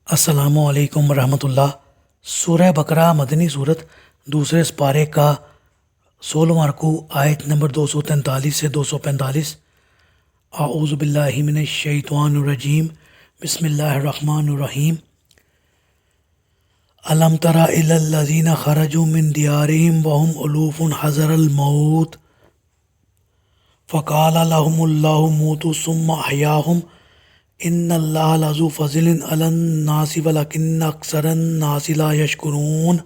السلام علیکم ورحمۃ اللہ۔ سورہ بقرہ مدنی صورت، دوسرے سپارے کا 16واں رکوع، آیت نمبر 243 سے 245۔ اعوذ باللہ من الشیطان الرجیم، بسم اللہ الرحمن الرحیم۔ الم تر الی الذین خرجوا من دیارہم وهم الوف حذر الموت فقال لهم اللہ موتوا ثم احیاہم ان اللہ لذو فضل علی الناس ولکن اکثر الناس لا یشکرون۔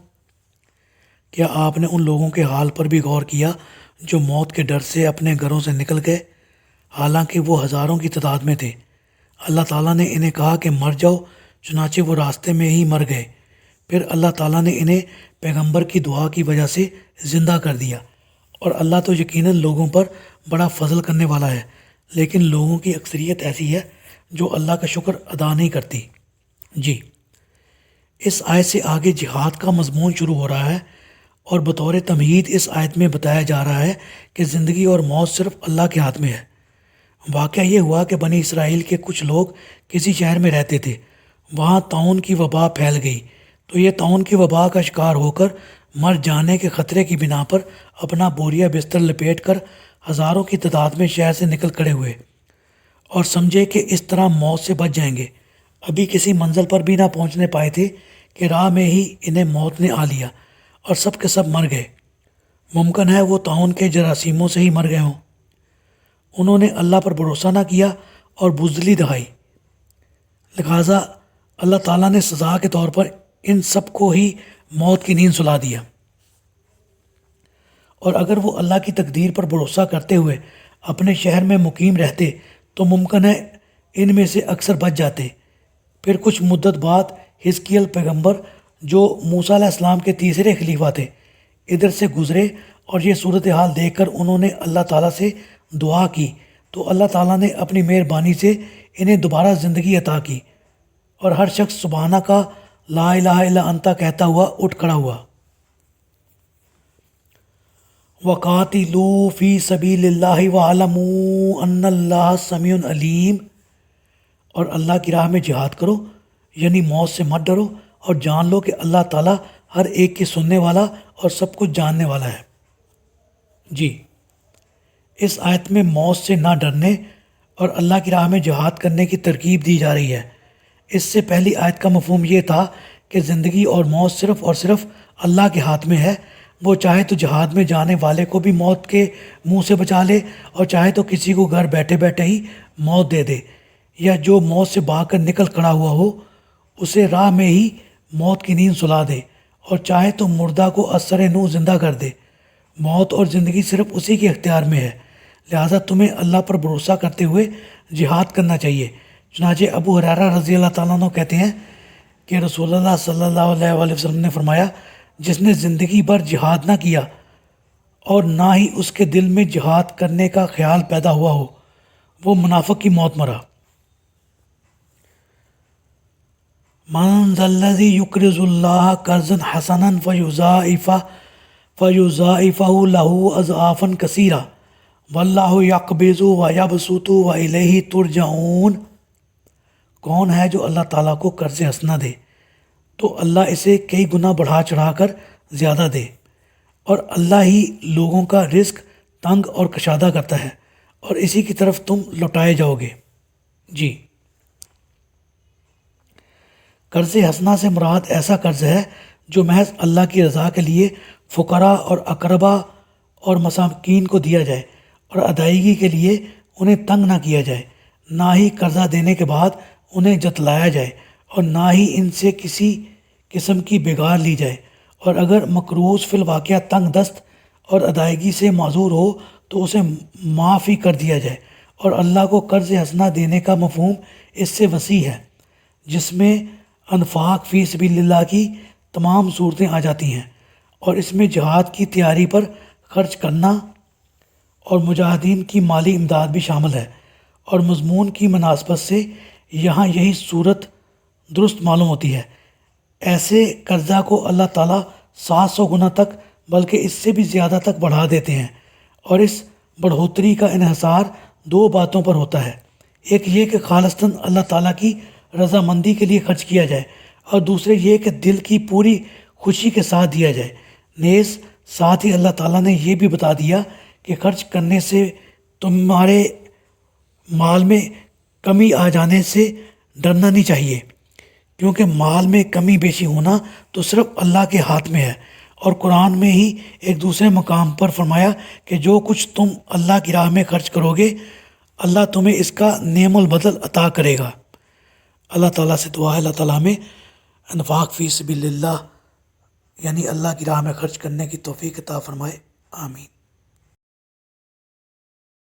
کیا آپ نے ان لوگوں کے حال پر بھی غور کیا جو موت کے ڈر سے اپنے گھروں سے نکل گئے، حالانکہ وہ ہزاروں کی تعداد میں تھے؟ اللہ تعالیٰ نے انہیں کہا کہ مر جاؤ، چنانچہ وہ راستے میں ہی مر گئے۔ پھر اللہ تعالیٰ نے انہیں پیغمبر کی دعا کی وجہ سے زندہ کر دیا، اور اللہ تو یقیناً لوگوں پر بڑا فضل کرنے والا ہے، لیکن لوگوں کی اکثریت ایسی ہے جو اللہ کا شکر ادا نہیں کرتی۔ جی، اس آیت سے آگے جہاد کا مضمون شروع ہو رہا ہے، اور بطور تمہید اس آیت میں بتایا جا رہا ہے کہ زندگی اور موت صرف اللہ کے ہاتھ میں ہے۔ واقعہ یہ ہوا کہ بنی اسرائیل کے کچھ لوگ کسی شہر میں رہتے تھے، وہاں طاعون کی وبا پھیل گئی، تو یہ طاعون کی وبا کا شکار ہو کر مر جانے کے خطرے کی بنا پر اپنا بوریا بستر لپیٹ کر ہزاروں کی تعداد میں شہر سے نکل کھڑے ہوئے، اور سمجھے کہ اس طرح موت سے بچ جائیں گے۔ ابھی کسی منزل پر بھی نہ پہنچنے پائے تھے کہ راہ میں ہی انہیں موت نے آ لیا، اور سب کے سب مر گئے۔ ممکن ہے وہ طاعون کے جراثیموں سے ہی مر گئے ہوں۔ انہوں نے اللہ پر بھروسہ نہ کیا اور بزدلی دکھائی، لہٰذا اللہ تعالیٰ نے سزا کے طور پر ان سب کو ہی موت کی نیند سلا دیا۔ اور اگر وہ اللہ کی تقدیر پر بھروسہ کرتے ہوئے اپنے شہر میں مقیم رہتے تو ممکن ہے ان میں سے اکثر بچ جاتے۔ پھر کچھ مدت بعد حزقیل پیغمبر، جو موسیٰ علیہ السلام کے تیسرے خلیفہ تھے، ادھر سے گزرے، اور یہ صورتحال دیکھ کر انہوں نے اللہ تعالیٰ سے دعا کی، تو اللہ تعالیٰ نے اپنی مہربانی سے انہیں دوبارہ زندگی عطا کی، اور ہر شخص سبحانہ کا لا الہ الا انت کہتا ہوا اٹھ کھڑا ہوا۔ وَقَاتِلُوا فِي سَبِيلِ اللَّهِ وَاعْلَمُوا أَنَّ اللَّهَ سَمِيعٌ عَلِيمٌ۔ اور اللہ کی راہ میں جہاد کرو، یعنی موت سے مت ڈرو، اور جان لو کہ اللہ تعالیٰ ہر ایک کی سننے والا اور سب کچھ جاننے والا ہے۔ جی، اس آیت میں موت سے نہ ڈرنے اور اللہ کی راہ میں جہاد کرنے کی ترغیب دی جا رہی ہے۔ اس سے پہلی آیت کا مفہوم یہ تھا کہ زندگی اور موت صرف اور صرف اللہ کے ہاتھ میں ہے۔ وہ چاہے تو جہاد میں جانے والے کو بھی موت کے منہ سے بچا لے، اور چاہے تو کسی کو گھر بیٹھے بیٹھے ہی موت دے دے، یا جو موت سے بھاگ کر نکل کھڑا ہوا ہو اسے راہ میں ہی موت کی نیند سلا دے، اور چاہے تو مردہ کو اثر نو زندہ کر دے۔ موت اور زندگی صرف اسی کے اختیار میں ہے، لہٰذا تمہیں اللہ پر بھروسہ کرتے ہوئے جہاد کرنا چاہیے۔ چنانچہ ابو ہریرہ رضی اللہ تعالیٰ عنہ کہتے ہیں کہ رسول اللہ صلی اللہ علیہ وآلہ وسلم نے فرمایا، جس نے زندگی بھر جہاد نہ کیا اور نہ ہی اس کے دل میں جہاد کرنے کا خیال پیدا ہوا ہو، وہ منافق کی موت مرا۔ من ذا الذی یقرض اللہ قرضا حسنا فیضاعفہ لہ اضعافا کثیرہ واللہ یقبض ویبسط والیہ ترجعون۔ کون ہے جو اللہ تعالیٰ کو قرض حسنہ دے تو اللہ اسے کئی گنا بڑھا چڑھا کر زیادہ دے، اور اللہ ہی لوگوں کا رزق تنگ اور کشادہ کرتا ہے، اور اسی کی طرف تم لوٹائے جاؤ گے۔ جی، قرض حسنہ سے مراد ایسا قرض ہے جو محض اللہ کی رضا کے لیے فقراء اور اقربا اور مساکین کو دیا جائے، اور ادائیگی کے لیے انہیں تنگ نہ کیا جائے، نہ ہی قرضہ دینے کے بعد انہیں جتلایا جائے، اور نہ ہی ان سے کسی قسم کی بگاڑ لی جائے، اور اگر مقروض فی الواقعہ تنگ دست اور ادائیگی سے معذور ہو تو اسے معاف ہی کر دیا جائے۔ اور اللہ کو قرض حسنہ دینے کا مفہوم اس سے وسیع ہے، جس میں انفاق فی سبیل اللہ کی تمام صورتیں آ جاتی ہیں، اور اس میں جہاد کی تیاری پر خرچ کرنا اور مجاہدین کی مالی امداد بھی شامل ہے۔ اور مضمون کی مناسبت سے یہاں یہی صورت درست معلوم ہوتی ہے۔ ایسے قرضہ کو اللہ تعالیٰ 700 گنا تک، بلکہ اس سے بھی زیادہ تک بڑھا دیتے ہیں، اور اس بڑھوتری کا انحصار دو باتوں پر ہوتا ہے۔ ایک یہ کہ خالصتاً اللہ تعالیٰ کی رضامندی کے لیے خرچ کیا جائے، اور دوسرے یہ کہ دل کی پوری خوشی کے ساتھ دیا جائے۔ نیز ساتھ ہی اللہ تعالیٰ نے یہ بھی بتا دیا کہ خرچ کرنے سے تمہارے مال میں کمی آ جانے سے ڈرنا نہیں چاہیے، کیونکہ مال میں کمی بیشی ہونا تو صرف اللہ کے ہاتھ میں ہے۔ اور قرآن میں ہی ایک دوسرے مقام پر فرمایا کہ جو کچھ تم اللہ کی راہ میں خرچ کرو گے اللہ تمہیں اس کا نعم البدل عطا کرے گا۔ اللہ تعالیٰ سے دعا ہے اللہ تعالیٰ ہمیں انفاق فی سبیل اللہ یعنی اللہ کی راہ میں خرچ کرنے کی توفیق عطا فرمائے، آمین۔